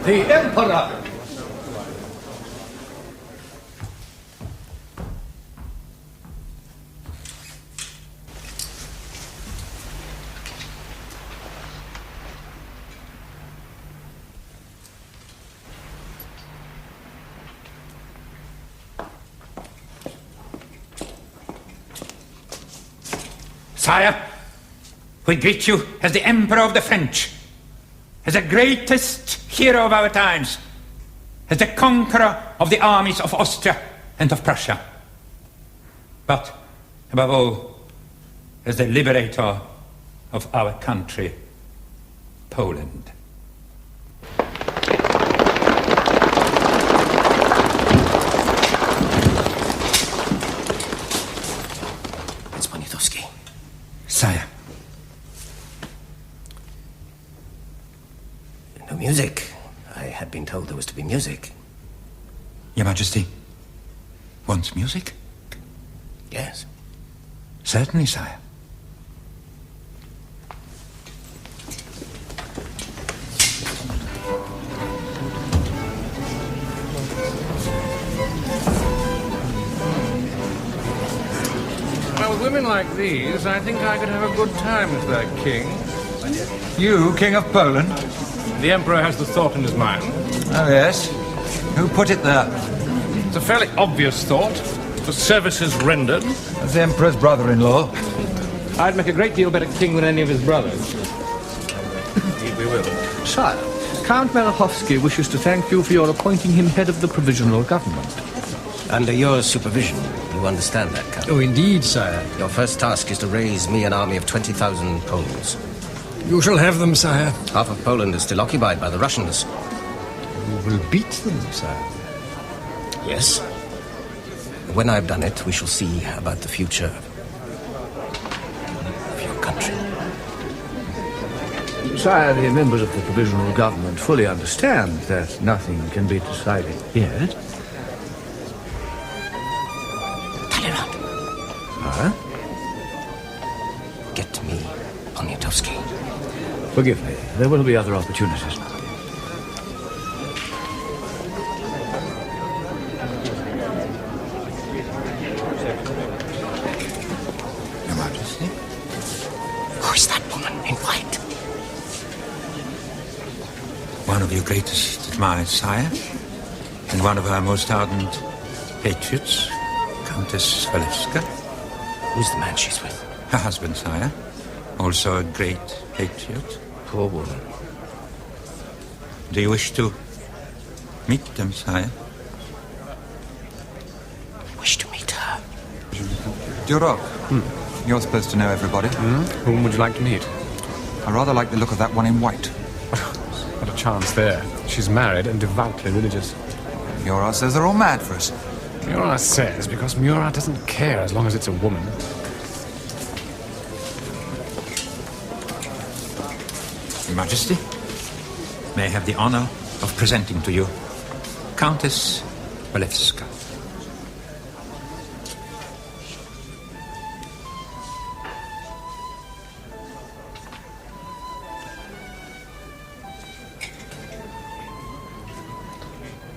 The Emperor! Sire, we greet you as the Emperor of the French, as the greatest hero of our times, as the conqueror of the armies of Austria and of Prussia, but above all, as the liberator of our country, Poland. Sire. No music. I had been told there was to be music. Your Majesty wants music? Yes. Certainly, sire. Well, with women like these, I think I could have a good time with their king. You, King of Poland? The Emperor has the thought in his mind. Oh, yes. Who put it there? It's a fairly obvious thought. The services rendered. As the Emperor's brother-in-law. I'd make a great deal better king than any of his brothers. Indeed, we will. Sire, Count Merachowski wishes to thank you for your appointing him head of the provisional government. Under your supervision, you understand that, Count? Oh, indeed, sire. Your first task is to raise me an army of 20,000 Poles. You shall have them, sire. Half of Poland is still occupied by the Russians. You will beat them, sire. Yes. When I've done it, we shall see about the future of your country. Sire, the members of the provisional government fully understand that nothing can be decided yet. Talleyrand. Huh? Get me Poniatowski. Forgive me. There will be other opportunities. Your Majesty? Who is that woman in white? One of your greatest admirers, sire, and one of our most ardent patriots, Countess Walewska. Who's the man she's with? Her husband, sire, also a great patriot. Poor woman. Do you wish to meet them, sire? Wish to meet her. Durov, you're supposed to know everybody. Whom would you like to meet? I rather like the look of that one in white. Not a chance there. She's married and devoutly religious. Murat says they're all mad for us. Murat says because Murat doesn't care as long as it's a woman. Your Majesty, may I have the honor of presenting to you Countess Walewska.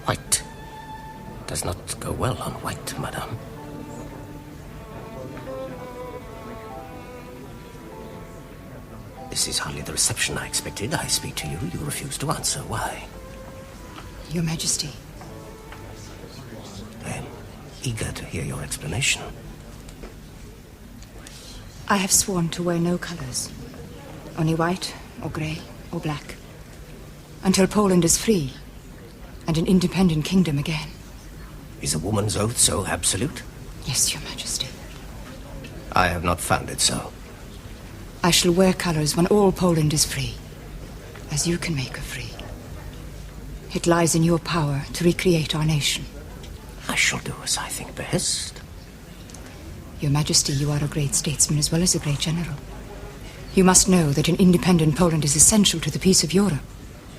White does not go well on white, madame. This is hardly the reception I expected. I speak to you, you refuse to answer. Why? Your Majesty. I am eager to hear your explanation. I have sworn to wear no colors. Only white, or grey, or black. Until Poland is free, and an independent kingdom again. Is a woman's oath so absolute? Yes, Your Majesty. I have not found it so. I shall wear colors when all Poland is free, as you can make her free. It lies in your power to recreate our nation. I shall do as I think best. Your Majesty, you are a great statesman as well as a great general. You must know that an independent Poland is essential to the peace of Europe.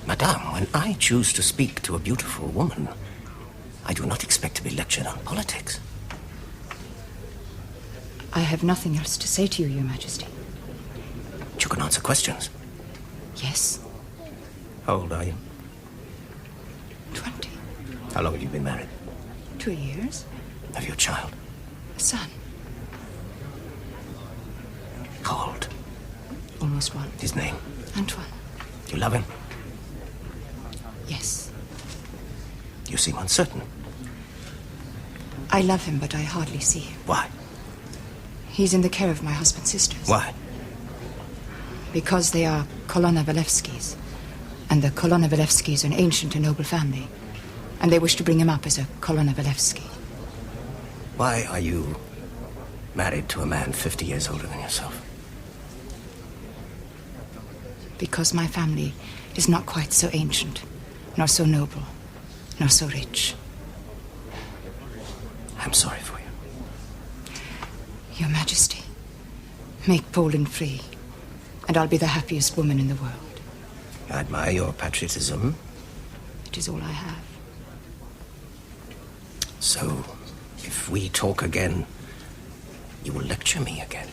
Madame, when I choose to speak to a beautiful woman, I do not expect to be lectured on politics. I have nothing else to say to you, Your Majesty. You can answer questions. Yes. How old are you? How long have you been married? 2 years. Have you a child? A son. How old? Almost one. His name? Antoine. You love him? Yes. You seem uncertain. I love him, but I hardly see him. Why? He's in the care of my husband's sisters. Why? Because they are Colonna Walewskis. And the Colonna Walewskis are an ancient and noble family. And they wish to bring him up as a Colonna Walewski. Why are you married to a man 50 years older than yourself? Because my family is not quite so ancient, nor so noble, nor so rich. I'm sorry for you. Your Majesty, make Poland free, and I'll be the happiest woman in the world. I admire your patriotism. It is all I have. So, if we talk again, you will lecture me again.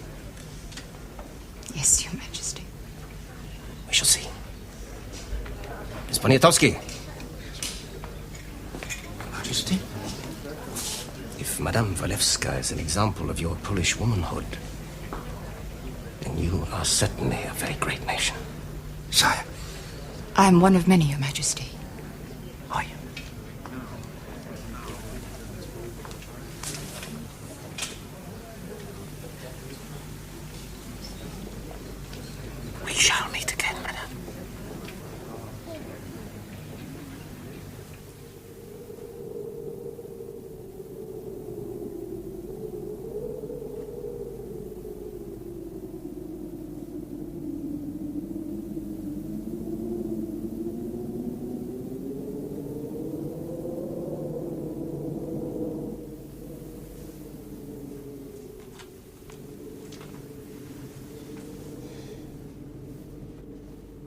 Yes, Your Majesty. We shall see. Miss Poniatowski. Majesty? If Madame Walewska is an example of your Polish womanhood, then you are certainly a very great nation. Sire. I am one of many, Your Majesty. Are you? We shall meet again, madame.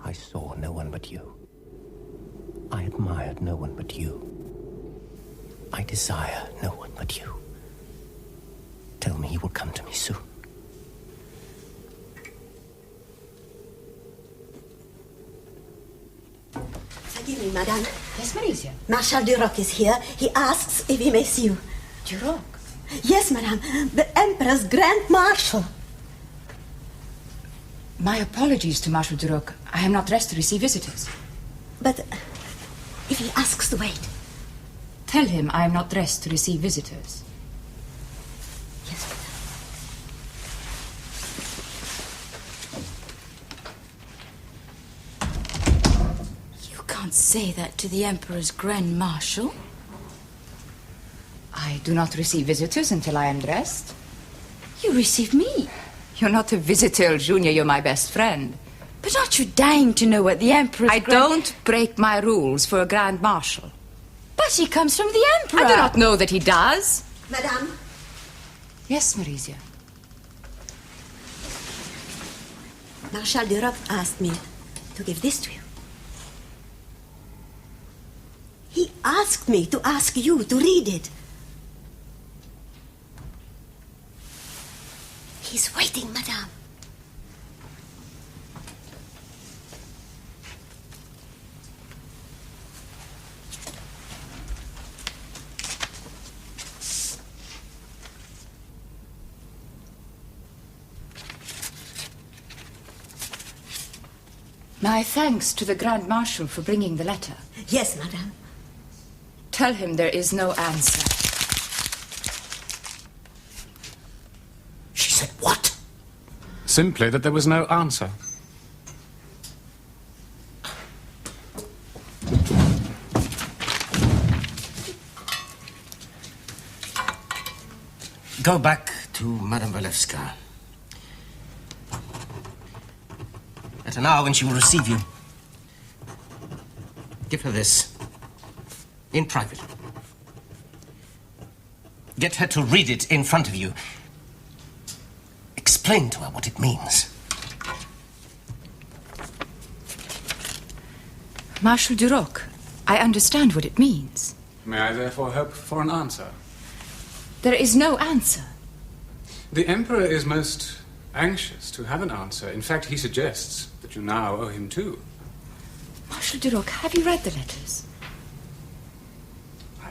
I saw no one but you. I admired no one but you. I desire no one but you. Tell me you will come to me soon. Forgive me, madame. Yes, Maria. Marshal Duroc is here. He asks if he may see you. Duroc? Yes, madame. The Emperor's Grand Marshal. My apologies to Marshal Duroc. I am not dressed to receive visitors. But if he asks to wait. Tell him I am not dressed to receive visitors. Yes, madame. You can't say that to the Emperor's Grand Marshal. I do not receive visitors until I am dressed. You receive me. You're not a visitor, Junior. You're my best friend. But aren't you dying to know what the Emperor's I don't break my rules for a Grand Marshal. But he comes from the Emperor. I do not know that he does. Madame, Yes, Marisia. Marshal Duroc asked me to give this to you. He asked me to ask you to read it. He's waiting, madame. My thanks to the Grand Marshal for bringing the letter. Yes, madame. Tell him there is no answer. She said what? Simply that there was no answer. Go back to Madame Walewska. At an hour when she will receive you. Give her this. In private. Get her to read it in front of you. Explain to her what it means. Marshal Duroc, I understand what it means. May I therefore hope for an answer? There is no answer. The Emperor is most anxious to have an answer. In fact, he suggests that you now owe him two. Marshal Duroc, have you read the letters? I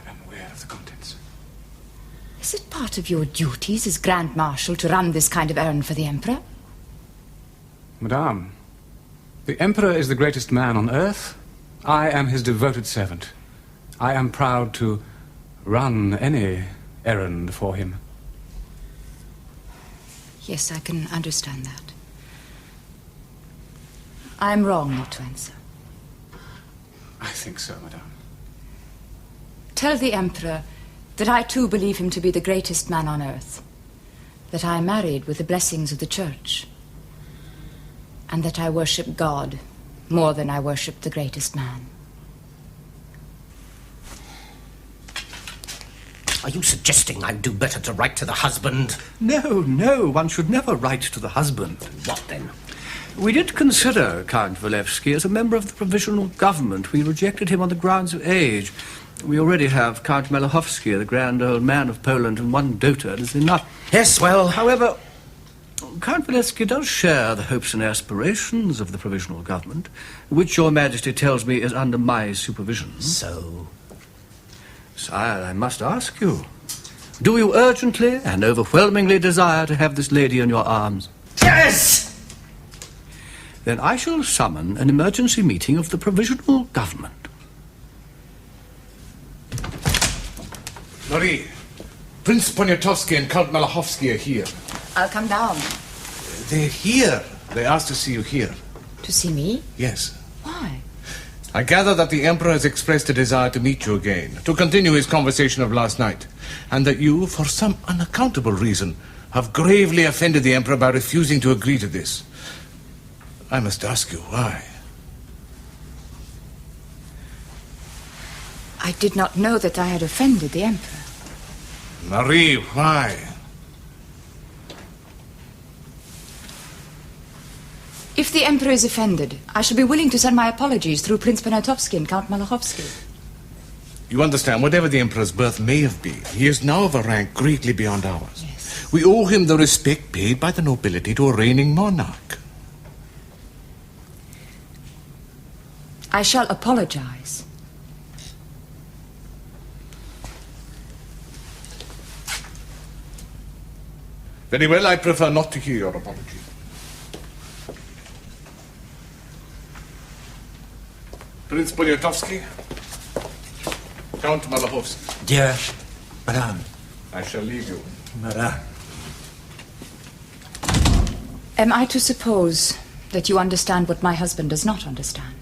Is it part of your duties as Grand Marshal to run this kind of errand for the Emperor? Madame, the Emperor is the greatest man on earth. I am his devoted servant. I am proud to run any errand for him. Yes, I can understand that. I am wrong not to answer. I think so, Madame. Tell the Emperor that I too believe him to be the greatest man on earth, that I am married with the blessings of the Church, and that I worship God more than I worship the greatest man. Are you suggesting I'd do better to write to the husband? No, no, one should never write to the husband. What then? We did consider Count Walewski as a member of the provisional government. We rejected him on the grounds of age. We already have Count Malachowski, the grand old man of Poland, and one dotard is enough. Yes, well... However, Count Walewski does share the hopes and aspirations of the provisional government, which your Majesty tells me is under my supervision. So? Sire, I must ask you, do you urgently and overwhelmingly desire to have this lady in your arms? Yes! Then I shall summon an emergency meeting of the provisional government. Marie, Prince Poniatowski and Count Malachowski are here. I'll come down. They're here. They asked to see you here. To see me? Yes. Why? I gather that the Emperor has expressed a desire to meet you again, to continue his conversation of last night, and that you, for some unaccountable reason, have gravely offended the Emperor by refusing to agree to this. I must ask you why. I did not know that I had offended the Emperor. Marie, why? If the Emperor is offended, I shall be willing to send my apologies through Prince Poniatowski and Count Malachowski. You understand, whatever the Emperor's birth may have been, he is now of a rank greatly beyond ours. Yes. We owe him the respect paid by the nobility to a reigning monarch. I shall apologize. Very well, I prefer not to hear your apology. Prince Poniatowski, Count Malachowski. Dear Madame. I shall leave you. Madame. Am I to suppose that you understand what my husband does not understand?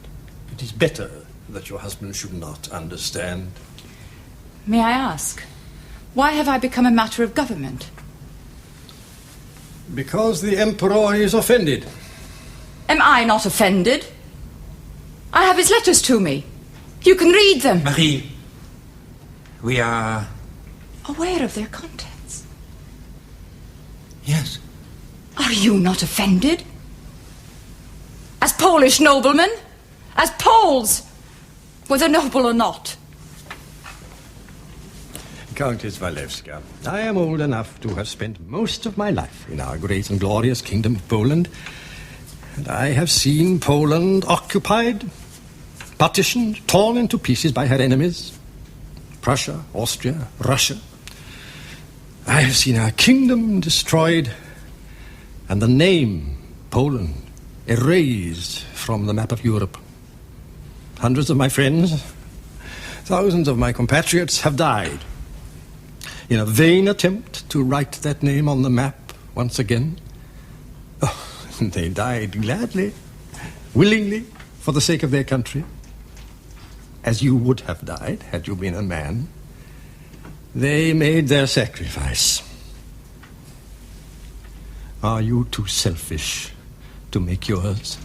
It is better that your husband should not understand. May I ask, why have I become a matter of government? Because the Emperor is offended. Am I not offended? I have his letters to me. You can read them. Marie, we are... Aware of their contents. Yes. Are you not offended? As Polish noblemen? As Poles? Whether noble or not? Countess Walewska, I am old enough to have spent most of my life in our great and glorious kingdom of Poland. And I have seen Poland occupied, partitioned, torn into pieces by her enemies. Prussia, Austria, Russia. I have seen our kingdom destroyed and the name Poland erased from the map of Europe. Hundreds of my friends, thousands of my compatriots have died in a vain attempt to write that name on the map once again. Oh, they died gladly, willingly, for the sake of their country, as you would have died had you been a man. They made their sacrifice. Are you too selfish to make yours?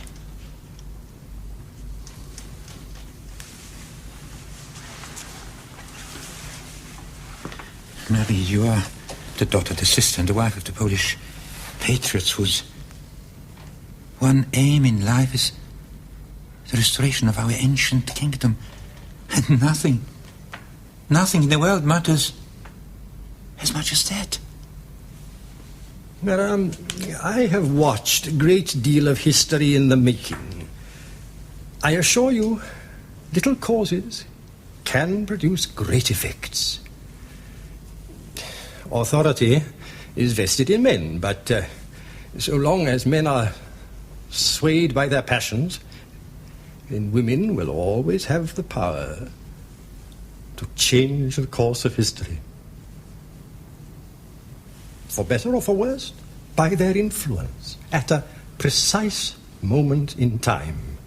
Marie, you are the daughter, the sister, and the wife of the Polish patriots whose one aim in life is the restoration of our ancient kingdom. And nothing in the world matters as much as that. Madame, I have watched a great deal of history in the making. I assure you, little causes can produce great effects. authority is vested in men, but so long as men are swayed by their passions, then women will always have the power to change the course of history. For better or for worse, by their influence, at a precise moment in time.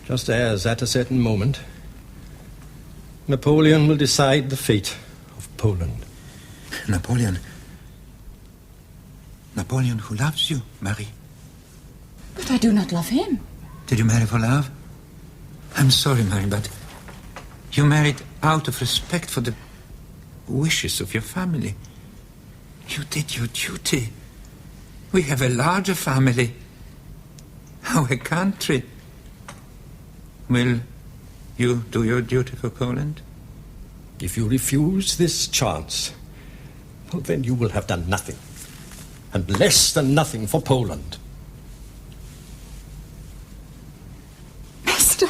Just as at a certain moment, Napoleon will decide the fate of Poland. Napoleon who loves you, Marie. But I do not love him. Did you marry for love? I'm sorry, Marie, but you married out of respect for the wishes of your family. You did your duty. We have a larger family. Our country. Will you do your duty for Poland? If you refuse this chance, well, then you will have done nothing. And less than nothing for Poland. Master!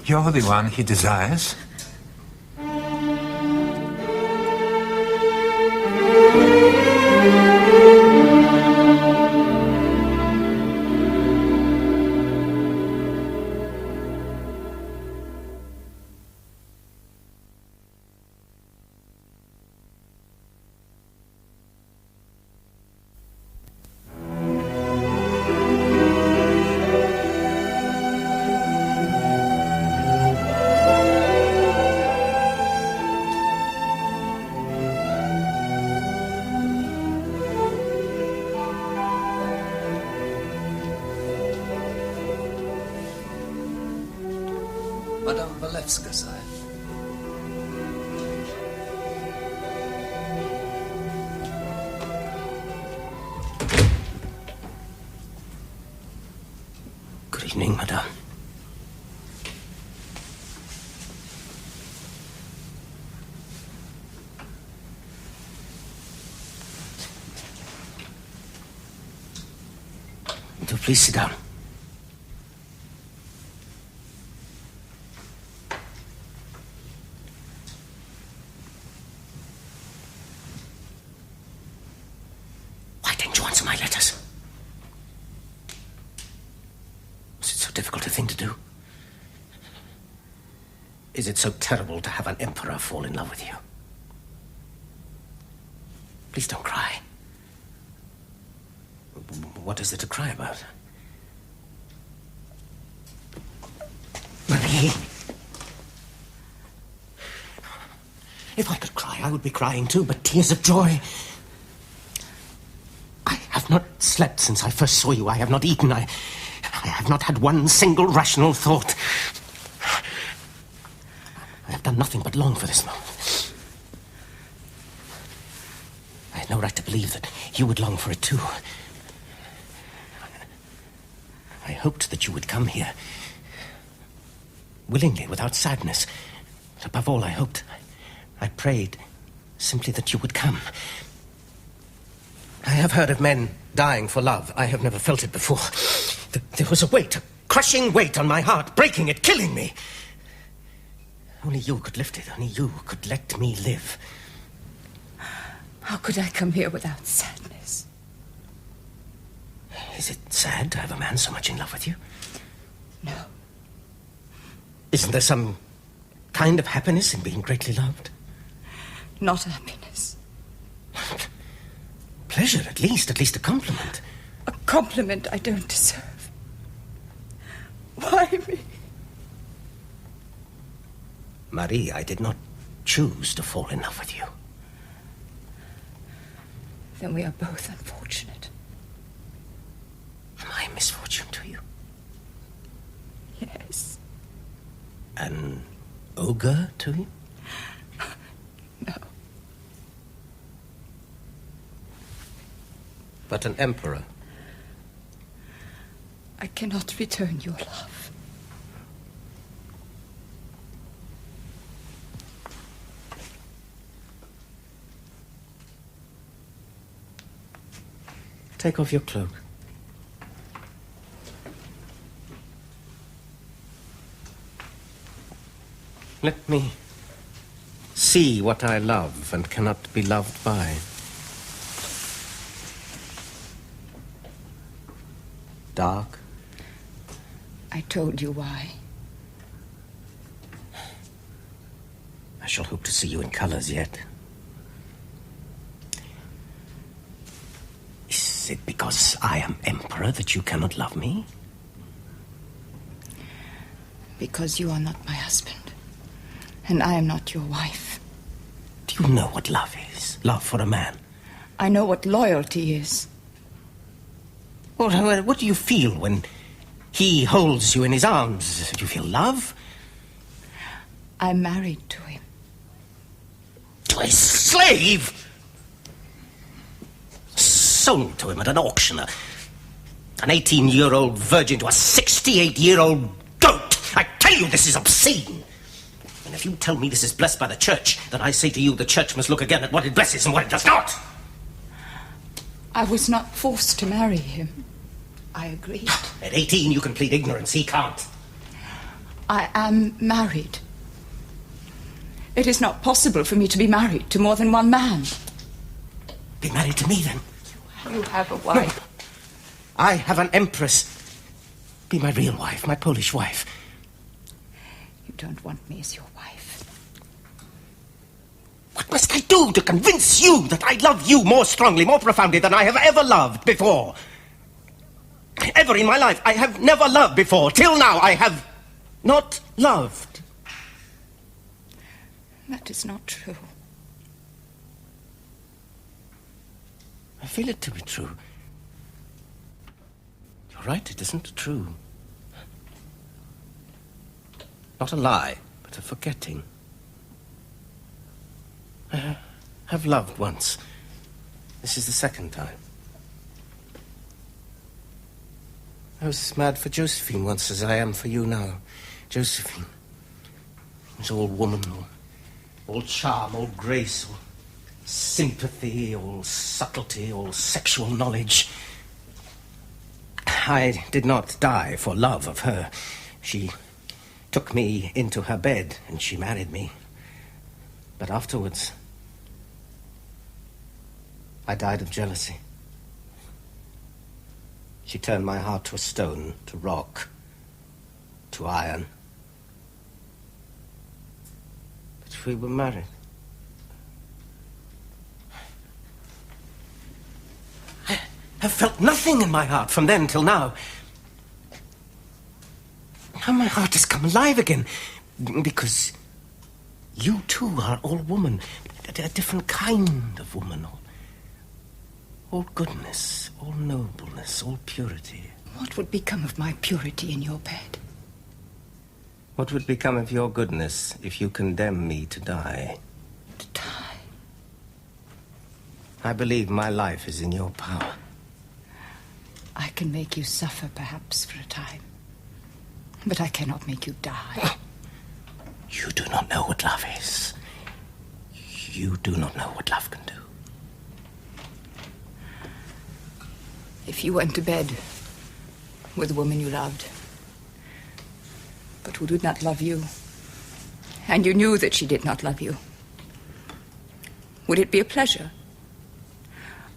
You're the one he desires. Madame Walewska, sire. Good evening, madame. Do please sit down. Why didn't you answer my letters? Was it so difficult a thing to do? Is it so terrible to have an emperor fall in love with you? Please don't cry. What is there to cry about? Marie! If I could cry, I would be crying too, but tears of joy. I have not slept since I first saw you. I have not eaten. I have not had one single rational thought. I have done nothing but long for this moment. I had no right to believe that you would long for it too. I hoped that you would come here, willingly, without sadness. But above all, I prayed simply that you would come. I have heard of men dying for love. I have never felt it before. There was a weight, a crushing weight on my heart, breaking it, killing me. Only you could lift it. Only you could let me live. How could I come here without sadness? Is it sad to have a man so much in love with you? No. Isn't there some kind of happiness in being greatly loved? Not happiness. Pleasure, at least a compliment. A compliment I don't deserve. Why me? Marie, I did not choose to fall in love with you. Then we are both unfortunate. Am I a misfortune to you? Yes. An ogre to you? No. But an emperor. I cannot return your love. Take off your cloak. Let me see what I love and cannot be loved by. Dark. I told you why. I shall hope to see you in colours yet. Is it because I am emperor that you cannot love me? Because you are not my husband, and I am not your wife. Do you know what love is? Love for a man? I know what loyalty is. Well, what do you feel when he holds you in his arms? Do you feel love? I'm married to him. To a slave? Sold to him at an auction. An 18-year-old virgin to a 68-year-old goat. I tell you, this is obscene. And if you tell me this is blessed by the church, then I say to you the church must look again at what it blesses and what it does not. I was not forced to marry him. I agreed. At 18, you can plead ignorance. He can't. I am married. It is not possible for me to be married to more than one man. Be married to me, then. You have a wife. No. I have an empress. Be my real wife, my Polish wife. You don't want me as your wife. What must I do to convince you that I love you more strongly, more profoundly than I have ever loved before? Ever in my life, I have never loved before. Till now, I have not loved. That is not true. I feel it to be true. You're right, it isn't true. Not a lie, but a forgetting. I have loved once. This is the second time. I was mad for Josephine once as I am for you now. Josephine was all woman, all charm, all grace, all sympathy, all subtlety, all sexual knowledge. I did not die for love of her. She took me into her bed and she married me. But afterwards, I died of jealousy. She turned my heart to a stone, to rock, to iron. But we were married. I have felt nothing in my heart from then till now. Now my heart has come alive again, because you too are all woman, a different kind of woman. All goodness, all nobleness, all purity. What would become of my purity in your bed? What would become of your goodness if you condemn me to die? To die? I believe my life is in your power. I can make you suffer, perhaps, for a time. But I cannot make you die. You do not know what love is. You do not know what love can do. If you went to bed with a woman you loved, but who did not love you, and you knew that she did not love you, would it be a pleasure?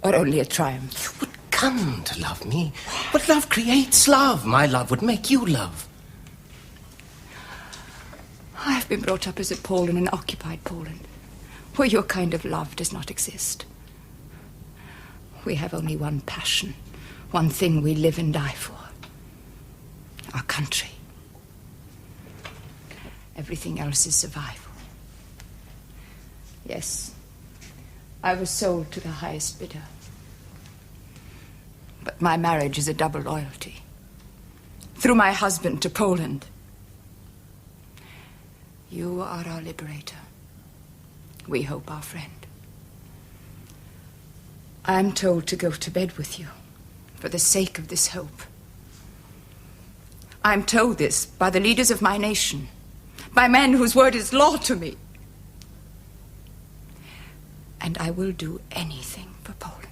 Or only a triumph? You would come to love me. But love creates love. My love would make you love. I have been brought up as a Pole in an occupied Poland, where your kind of love does not exist. We have only one passion, one thing we live and die for. Our country. Everything else is survival. Yes, I was sold to the highest bidder. But my marriage is a double loyalty. Through my husband to Poland. You are our liberator. We hope our friend. I am told to go to bed with you for the sake of this hope. I am told this by the leaders of my nation, by men whose word is law to me. And I will do anything for Poland.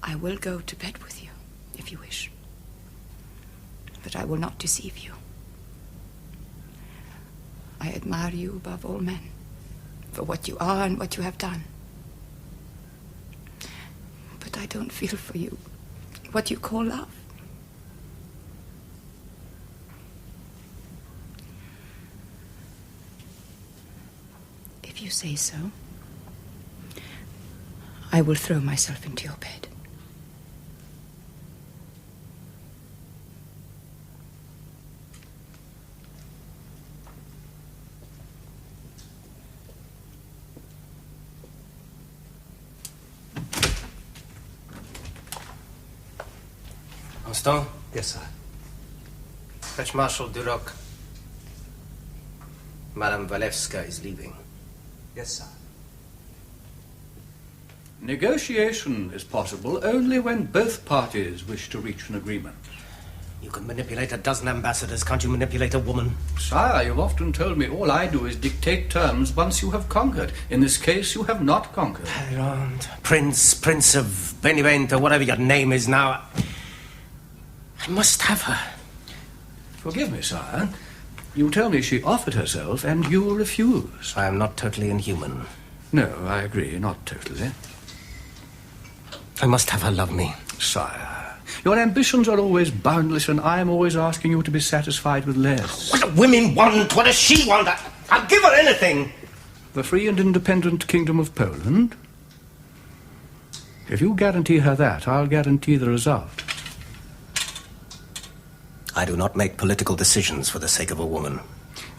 I will go to bed with you, if you wish. But I will not deceive you. I admire you above all men, for what you are and what you have done. But I don't feel for you what you call love. If you say so, I will throw myself into your bed. Constant? Yes, sir. Fetch Marshal Duroc. Madame Walewska is leaving. Yes, sir. Negotiation is possible only when both parties wish to reach an agreement. You can manipulate a dozen ambassadors, can't you manipulate a woman? Sire, you've often told me all I do is dictate terms once you have conquered. In this case, you have not conquered. Talleyrand, Prince of Benevento, whatever your name is now. I must have her. Forgive me, sire. You tell me she offered herself and you refuse. I am not totally inhuman. No, I agree, not totally. I must have her love me. Sire, your ambitions are always boundless and I am always asking you to be satisfied with less. What do women want? What does she want? I'll give her anything. The free and independent Kingdom of Poland? If you guarantee her that, I'll guarantee the result. I do not make political decisions for the sake of a woman.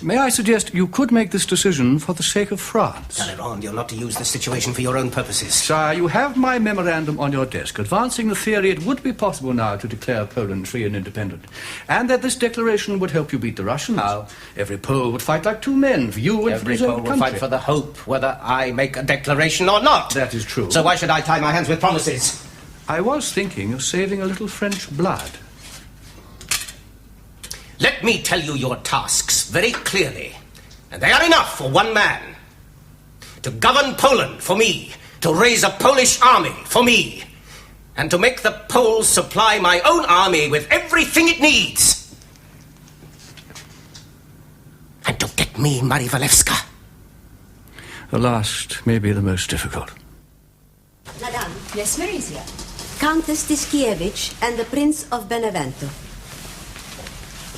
May I suggest you could make this decision for the sake of France? Talleyrand, you're not to use this situation for your own purposes. Sire, you have my memorandum on your desk, advancing the theory it would be possible now to declare Poland free and independent, and that this declaration would help you beat the Russians. Now, every Pole would fight like two men for you and for his own country. Every Pole will fight for the hope, whether I make a declaration or not. That is true. So why should I tie my hands with promises? I was thinking of saving a little French blood. Let me tell you your tasks very clearly. And they are enough for one man. To govern Poland for me. To raise a Polish army for me. And to make the Poles supply my own army with everything it needs. And to get me Marie Walewska. The last may be the most difficult. Madame. Yes, Marisia. Countess Tiskiewicz and the Prince of Benevento.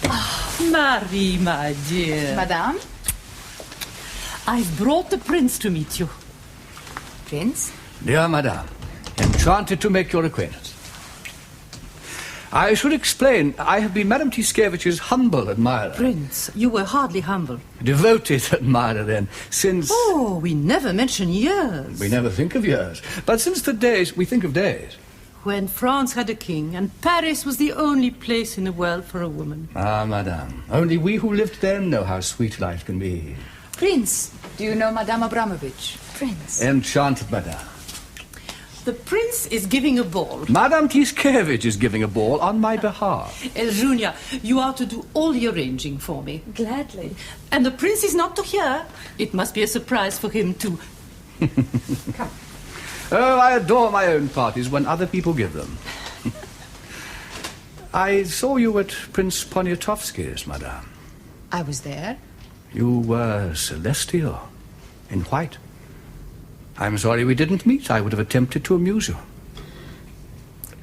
Oh, Marie, my dear. Madame? I've brought the prince to meet you. Prince? Dear Madame, enchanted to make your acquaintance. I should explain, I have been Madame Tiskiewicz's humble admirer. Prince, you were hardly humble. Devoted admirer, then, since... Oh, we never mention years. We never think of years. But since the days, we think of days. When France had a king, and Paris was the only place in the world for a woman. Ah, Madame, only we who lived then know how sweet life can be. Prince, do you know Madame Abramovich? Prince. Enchanted, Madame. The prince is giving a ball. Madame Tiskevich is giving a ball on my behalf. Eljunia, you are to do all the arranging for me. Gladly. And the prince is not to hear. It must be a surprise for him, too. Come. Oh, I adore my own parties when other people give them. I saw you at Prince Poniatowski's, Madame. I was there. You were celestial, in white. I'm sorry we didn't meet. I would have attempted to amuse you.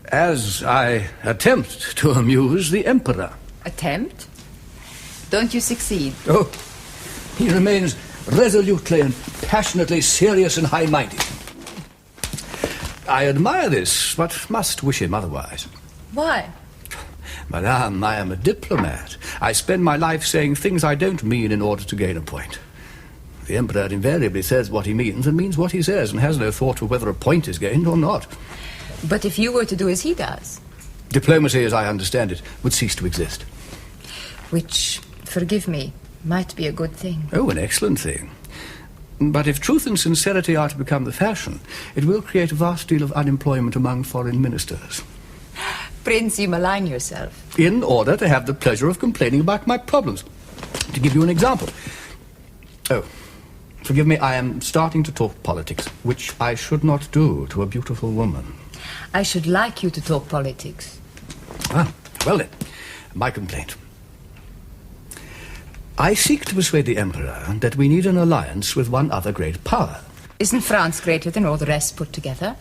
As I attempt to amuse the Emperor. Attempt? Don't you succeed? Oh, he remains resolutely and passionately serious and high-minded. I admire this, but must wish him otherwise. Why? Madame, I am a diplomat. I spend my life saying things I don't mean in order to gain a point. The Emperor invariably says what he means and means what he says and has no thought of whether a point is gained or not. But if you were to do as he does? Diplomacy, as I understand it, would cease to exist. Which, forgive me, might be a good thing. Oh, an excellent thing. But if truth and sincerity are to become the fashion, it will create a vast deal of unemployment among foreign ministers. Prince, you malign yourself. In order to have the pleasure of complaining about my problems. To give you an example. Oh, forgive me, I am starting to talk politics, which I should not do to a beautiful woman. I should like you to talk politics. Ah, well then, my complaint. I seek to persuade the Emperor that we need an alliance with one other great power. Isn't France greater than all the rest put together?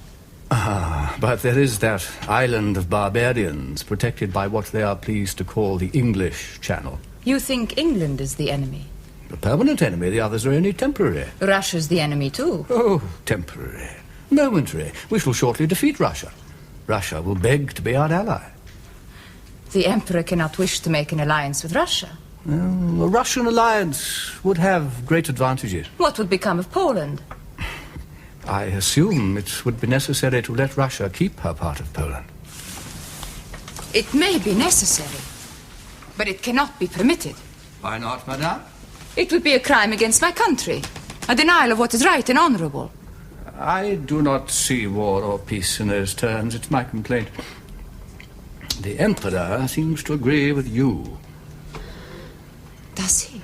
Ah, but there is that island of barbarians protected by what they are pleased to call the English Channel. You think England is the enemy? A permanent enemy, the others are only temporary. Russia's the enemy too. Oh, temporary. Momentary. We shall shortly defeat Russia. Russia will beg to be our ally. The Emperor cannot wish to make an alliance with Russia. Well, a Russian alliance would have great advantages. What would become of Poland? I assume it would be necessary to let Russia keep her part of Poland. It may be necessary, but it cannot be permitted. Why not, madame? It would be a crime against my country, a denial of what is right and honorable. I do not see war or peace in those terms. It's my complaint. The Emperor seems to agree with you. Does he?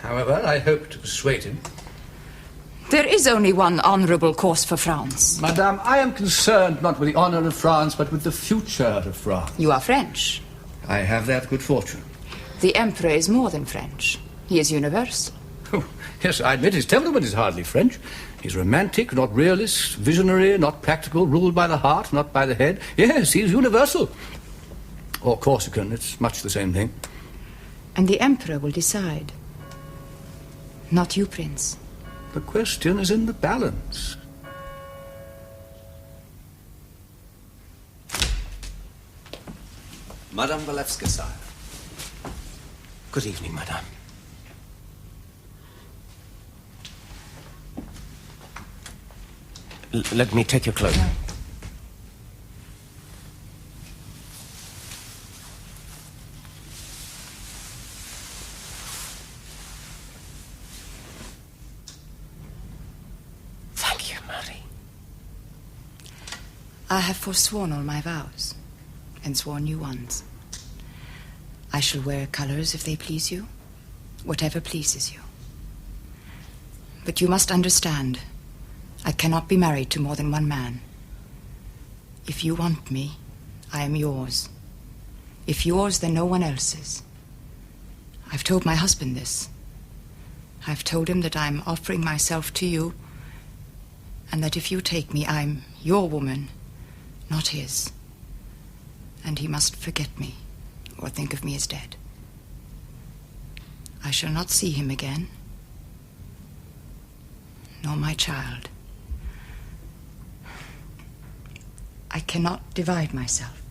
However, I hope to persuade him. There is only one honorable course for France. Madame, I am concerned not with the honor of France, but with the future of France. You are French. I have that good fortune. The Emperor is more than French. He is universal. Oh, yes, I admit his temperament is hardly French. He's romantic, not realist, visionary, not practical, ruled by the heart, not by the head. Yes, he's universal. Or Corsican, it's much the same thing. And the Emperor will decide. Not you, Prince. The question is in the balance. Madame Walewska, sire. Good evening, madame. Let me take your cloak. Thank you, Marie. I have forsworn all my vows and sworn new ones. I shall wear colors if they please you, whatever pleases you. But you must understand, I cannot be married to more than one man. If you want me, I am yours. If yours, then no one else's. I've told my husband this. I've told him that I'm offering myself to you, and that if you take me, I'm your woman, not his. And he must forget me, or think of me as dead. I shall not see him again, nor my child. I cannot divide myself.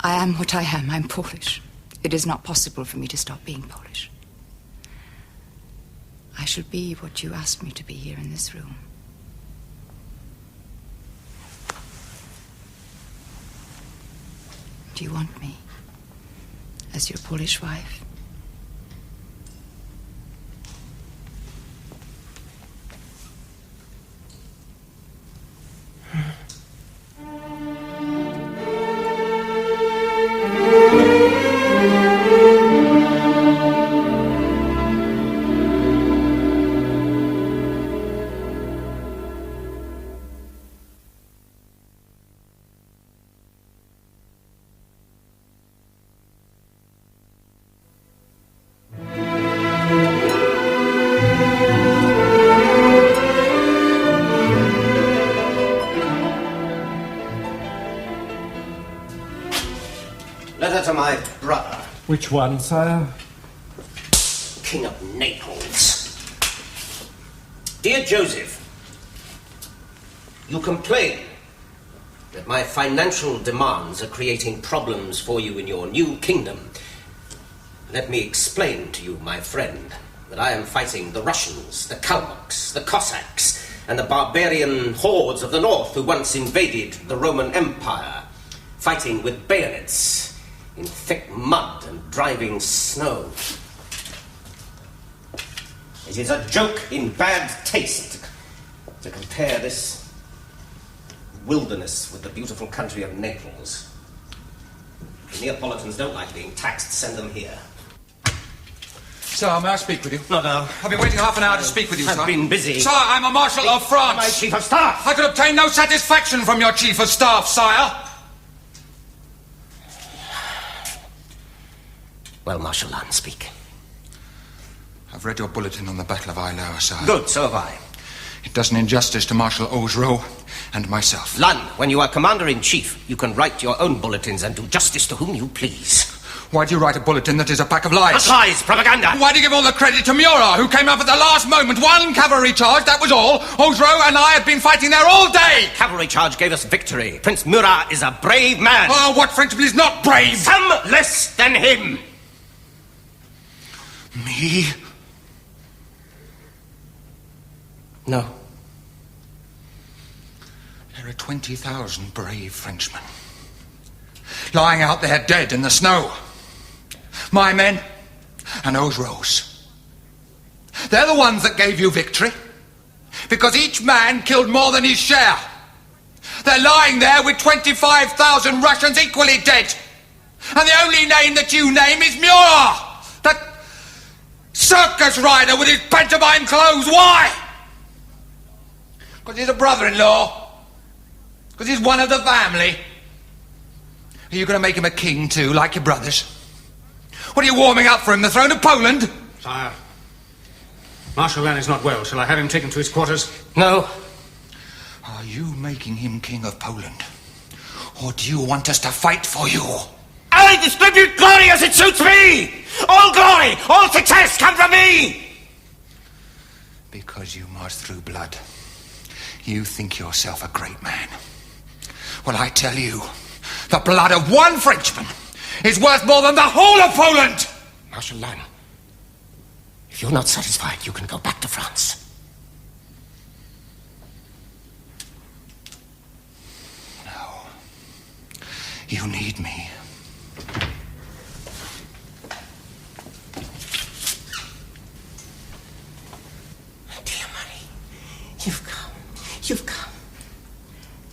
I am what I am. I'm Polish. It is not possible for me to stop being Polish. I shall be what you asked me to be here in this room. Do you want me as your Polish wife? Letter to my brother, Which one, sire? King of Naples. Dear Joseph, you complain that my financial demands are creating problems for you in your new kingdom. Let me explain to you, my friend, that I am fighting the Russians, the Kalmucks, the Cossacks, and the barbarian hordes of the north who once invaded the Roman Empire, fighting with bayonets in thick mud and driving snow. It is a joke in bad taste to compare this wilderness with the beautiful country of Naples. The Neapolitans don't like being taxed. Send them here. Sir, may I speak with you? Not now. I've been waiting half an hour to speak with you, sir. I've been busy. Sir, I'm a Marshal of France. My Chief of Staff. I could obtain no satisfaction from your Chief of Staff, sire. Well, Marshal Lannes, speak. I've read your bulletin on the Battle of Eylau, sire. Good, so have I. It does an injustice to Marshal Augereau and myself. Lannes, when you are Commander-in-Chief, you can write your own bulletins and do justice to whom you please. Why do you write a bulletin that is a pack of lies? Not lies, propaganda! Why do you give all the credit to Murat, who came up at the last moment? One cavalry charge, that was all. Augereau and I have been fighting there all day! Cavalry charge gave us victory. Prince Murat is a brave man. Oh, what Frenchman is not brave? Some less than him. Me? No. There are 20,000 brave Frenchmen lying out there dead in the snow. My men and Augereau's. They're the ones that gave you victory, because each man killed more than his share. They're lying there with 25,000 Russians equally dead. And the only name that you name is Murat, that circus rider with his pantomime clothes. Why? Because he's a brother-in-law. Because he's one of the family. Are you going to make him a king too, like your brothers? What are you warming up for him, the throne of Poland? Sire, Marshal Lannes is not well. Shall I have him taken to his quarters? No. Are you making him king of Poland? Or do you want us to fight for you? I distribute glory as it suits me! All glory, all success come from me! Because you march through blood, you think yourself a great man. Well, I tell you, the blood of one Frenchman is worth more than the whole of Poland! Marshal Lannes, if you're not satisfied, you can go back to France. No. You need me. Dear Marie, you've come. You've come.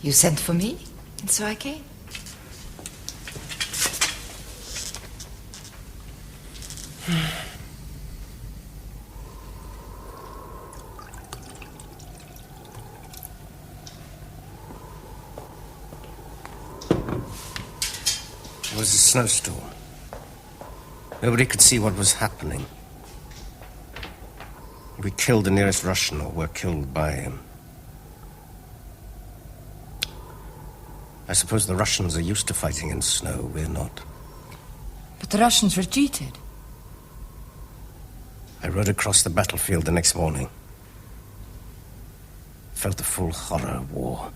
You sent for me, and so I came. It was a snowstorm. Nobody could see what was happening. We killed the nearest Russian, or were killed by him. I suppose the Russians are used to fighting in snow. We're not. But the Russians retreated. I rode across the battlefield the next morning. Felt the full horror of war.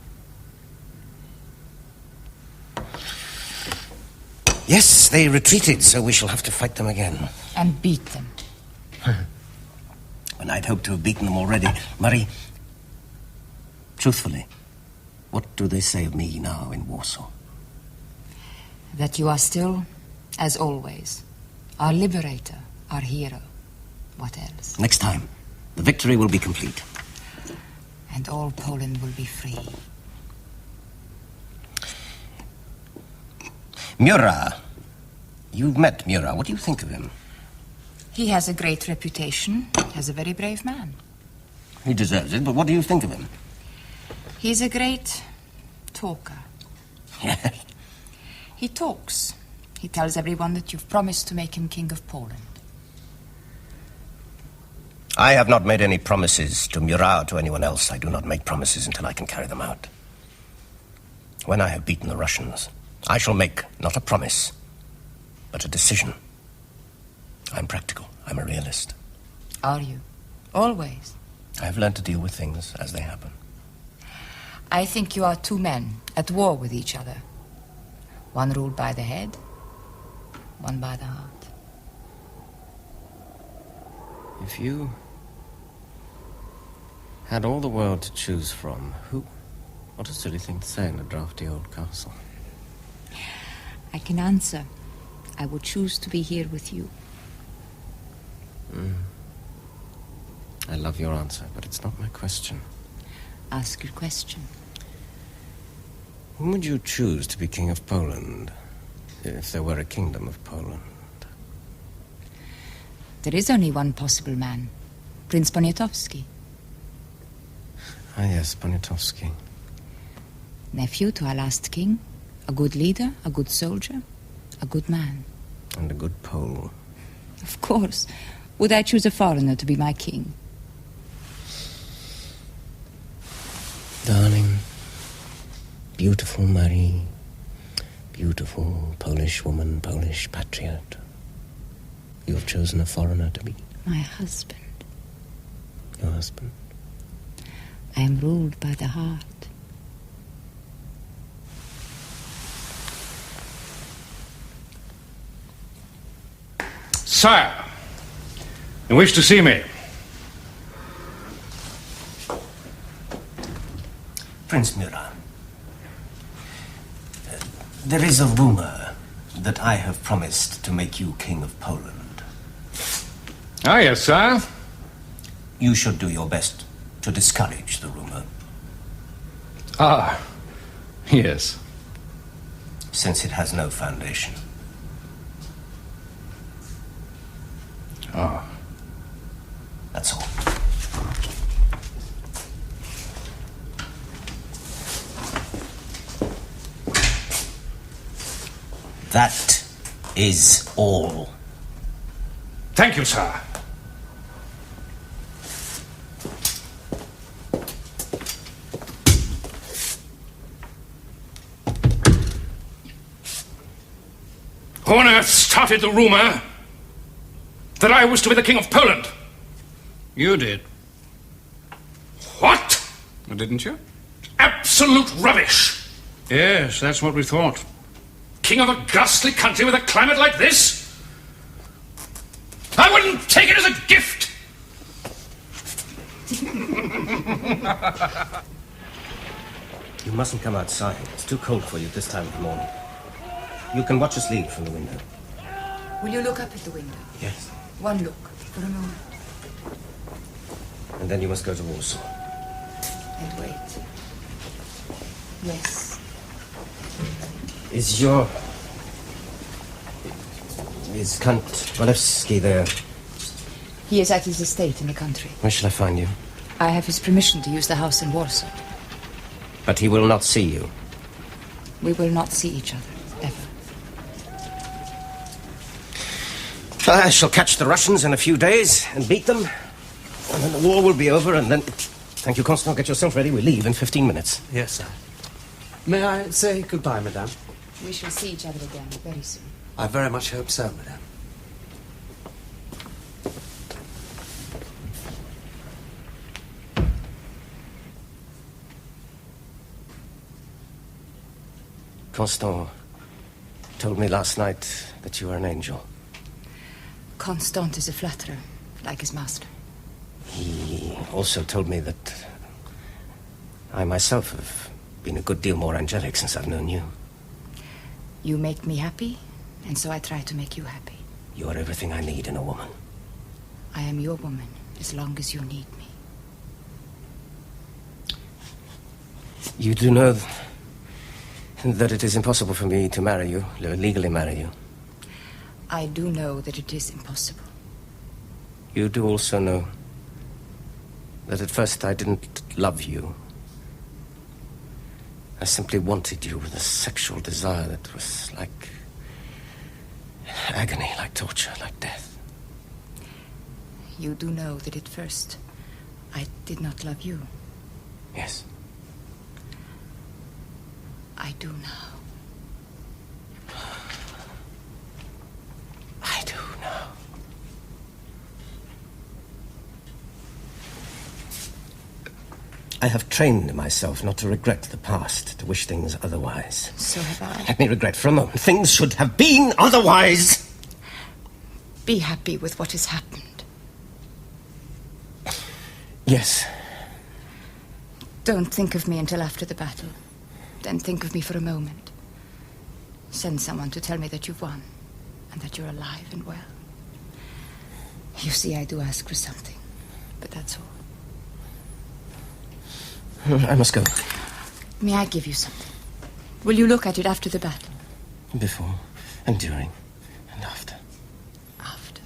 Yes, they retreated, so we shall have to fight them again. And beat them. When I'd hoped to have beaten them already. Marie, truthfully, what do they say of me now in Warsaw? That you are still, as always, our liberator, our hero. What else? Next time, the victory will be complete. And all Poland will be free. Murat. You've met Murat. What do you think of him? He has a great reputation as a very brave man. He deserves it, but what do you think of him? He's a great talker. Yes. He talks. He tells everyone that you've promised to make him King of Poland. I have not made any promises to Murat or to anyone else. I do not make promises until I can carry them out. When I have beaten the Russians, I shall make not a promise, but a decision. I'm practical. I'm a realist. Are you? Always? I have learned to deal with things as they happen. I think you are two men at war with each other. One ruled by the head, one by the heart. If you had all the world to choose from, who? What a silly thing to say in a drafty old castle. I can answer. I would choose to be here with you. I love your answer, but it's not my question. Ask your question. Whom would you choose to be King of Poland, if there were a kingdom of Poland? There is only one possible man, Prince Poniatowski. Ah, yes, Poniatowski. Nephew to our last king, a good leader, a good soldier, a good man. And a good Pole. Of course. Would I choose a foreigner to be my king? Darling, beautiful Marie, beautiful Polish woman, Polish patriot. You have chosen a foreigner to be My husband. your husband. I am ruled by the heart. Sire, you wish to see me? Prince Murat, there is a rumor that I have promised to make you King of Poland. Ah, yes, sire. You should do your best to discourage the rumor. Ah, yes. Since it has no foundation. Ah. That's all. That is all. Thank you, sire. Who on earth started the rumor that I was to be the King of Poland? You did. What? Didn't you? Absolute rubbish! Yes, that's what we thought. King of a ghastly country with a climate like this? I wouldn't take it as a gift! You mustn't come outside. It's too cold for you this time of the morning. You can watch us leave from the window. Will you look up at the window? Yes. One look, for a moment. And then you must go to Warsaw. And wait. Yes. Is Count Walewski there? He is at his estate in the country. Where shall I find you? I have his permission to use the house in Warsaw. But he will not see you. We will not see each other, ever. I shall catch the Russians in a few days and beat them. And then the war will be over, and then... Thank you, Constant. Get yourself ready. We leave in 15 minutes. Yes, sir. May I say goodbye, madame? We shall see each other again very soon. I very much hope so, madame. Constant told me last night that you were an angel. Constant is a flatterer, like his master. He also told me that I myself have been a good deal more angelic since I've known you. You make me happy, and so I try to make you happy. You are everything I need in a woman. I am your woman, as long as you need me. You do know that it is impossible for me to marry you, legally marry you. I do know that it is impossible. You do also know that at first I didn't love you. I simply wanted you with a sexual desire that was like agony, like torture, like death. You do know that at first I did not love you. Yes. I do now. I do now. I have trained myself not to regret the past, to wish things otherwise. So have I. Let me regret for a moment. Things should have been otherwise. Be happy with what has happened. Yes. Don't think of me until after the battle. Then think of me for a moment. Send someone to tell me that you've won, and that you're alive and well. You see, I do ask for something, but that's all. I must go. May I give you something? Will you look at it after the battle? Before, and during, and after. After.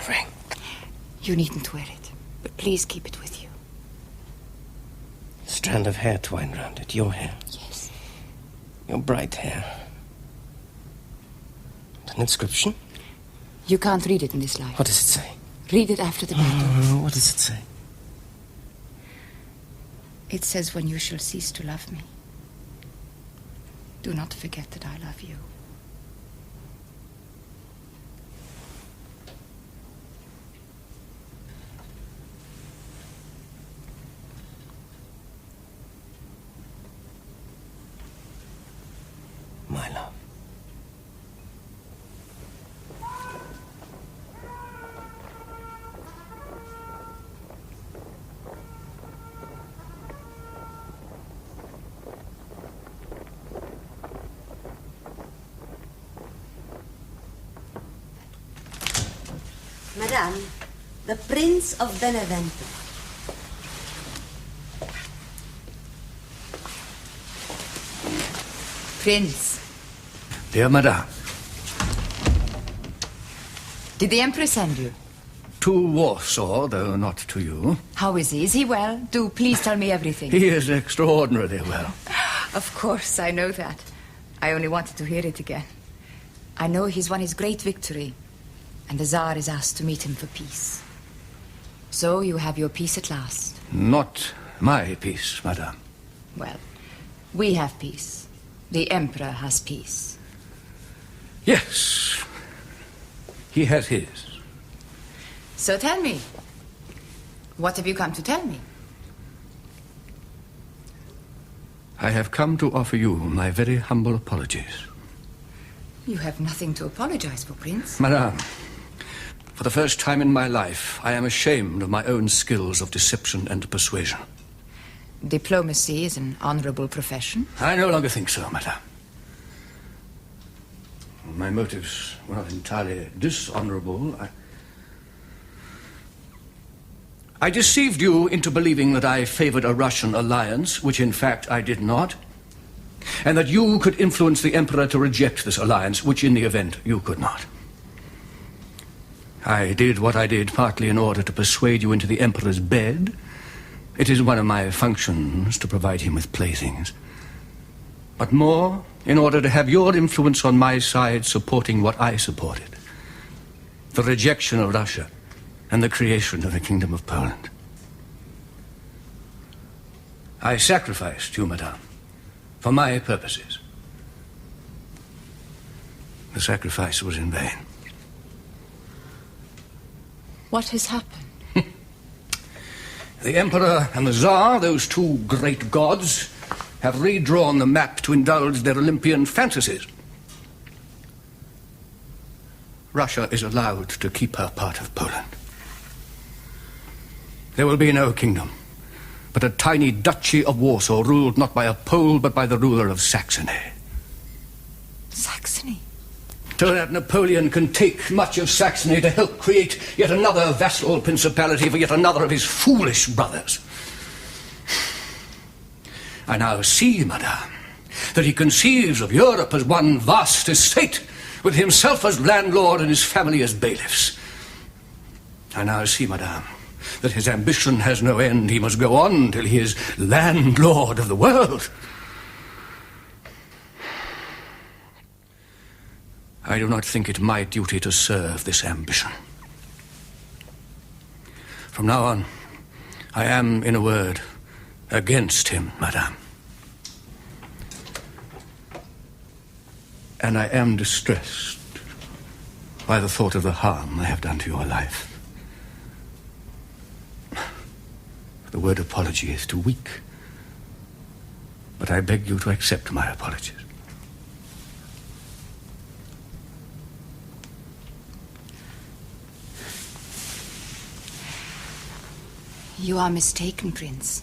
ring. You needn't wear it, but please keep it with you. A strand of hair twined round it. Your hair. Yes. Your bright hair. An inscription? You can't read it in this life. What does it say? Read it after the battle. Oh, what does it say? It says, when you shall cease to love me, do not forget that I love you. My love. Madame, the Prince of Benevento. Prince, Dear Madame, did the Emperor send you? to Warsaw, though not to you. How is he? Is he well? Do please tell me everything. He is extraordinarily well. Of course, I know that. I only wanted to hear it again. I know he's won his great victory, and the Tsar is asked to meet him for peace. So you have your peace at last. Not my peace, Madame. Well, we have peace. The Emperor has peace. Yes, he has his. So tell me, what have you come to tell me? I have come to offer you my very humble apologies. You have nothing to apologize for, Prince. Madame, for the first time in my life, I am ashamed of my own skills of deception and persuasion. Diplomacy is an honorable profession. I no longer think so, Madame. My motives were not entirely dishonorable. I deceived you into believing that I favored a Russian alliance, which in fact I did not, and that you could influence the Emperor to reject this alliance, which in the event you could not. I did what I did partly in order to persuade you into the Emperor's bed. It is one of my functions to provide him with playthings. But more, in order to have your influence on my side supporting what I supported. The rejection of Russia and the creation of the Kingdom of Poland. I sacrificed you, Madame, for my purposes. The sacrifice was in vain. What has happened? The Emperor and the Tsar, those two great gods, have redrawn the map to indulge their Olympian fantasies. Russia is allowed to keep her part of Poland. There will be no kingdom, but a tiny duchy of Warsaw ruled not by a Pole, but by the ruler of Saxony. Saxony? So that Napoleon can take much of Saxony to help create yet another vassal principality for yet another of his foolish brothers. I now see, Madame, that he conceives of Europe as one vast estate, with himself as landlord and his family as bailiffs. I now see, Madame, that his ambition has no end. He must go on till he is landlord of the world. I do not think it my duty to serve this ambition. From now on, I am, in a word, against him, Madame. And I am distressed by the thought of the harm I have done to your life. The word apology is too weak, but I beg you to accept my apologies. You are mistaken, Prince.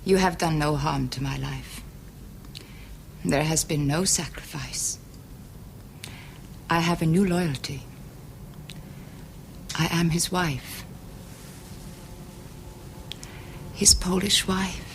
You have done no harm to my life. There has been no sacrifice. I have a new loyalty. I am his wife. His Polish wife.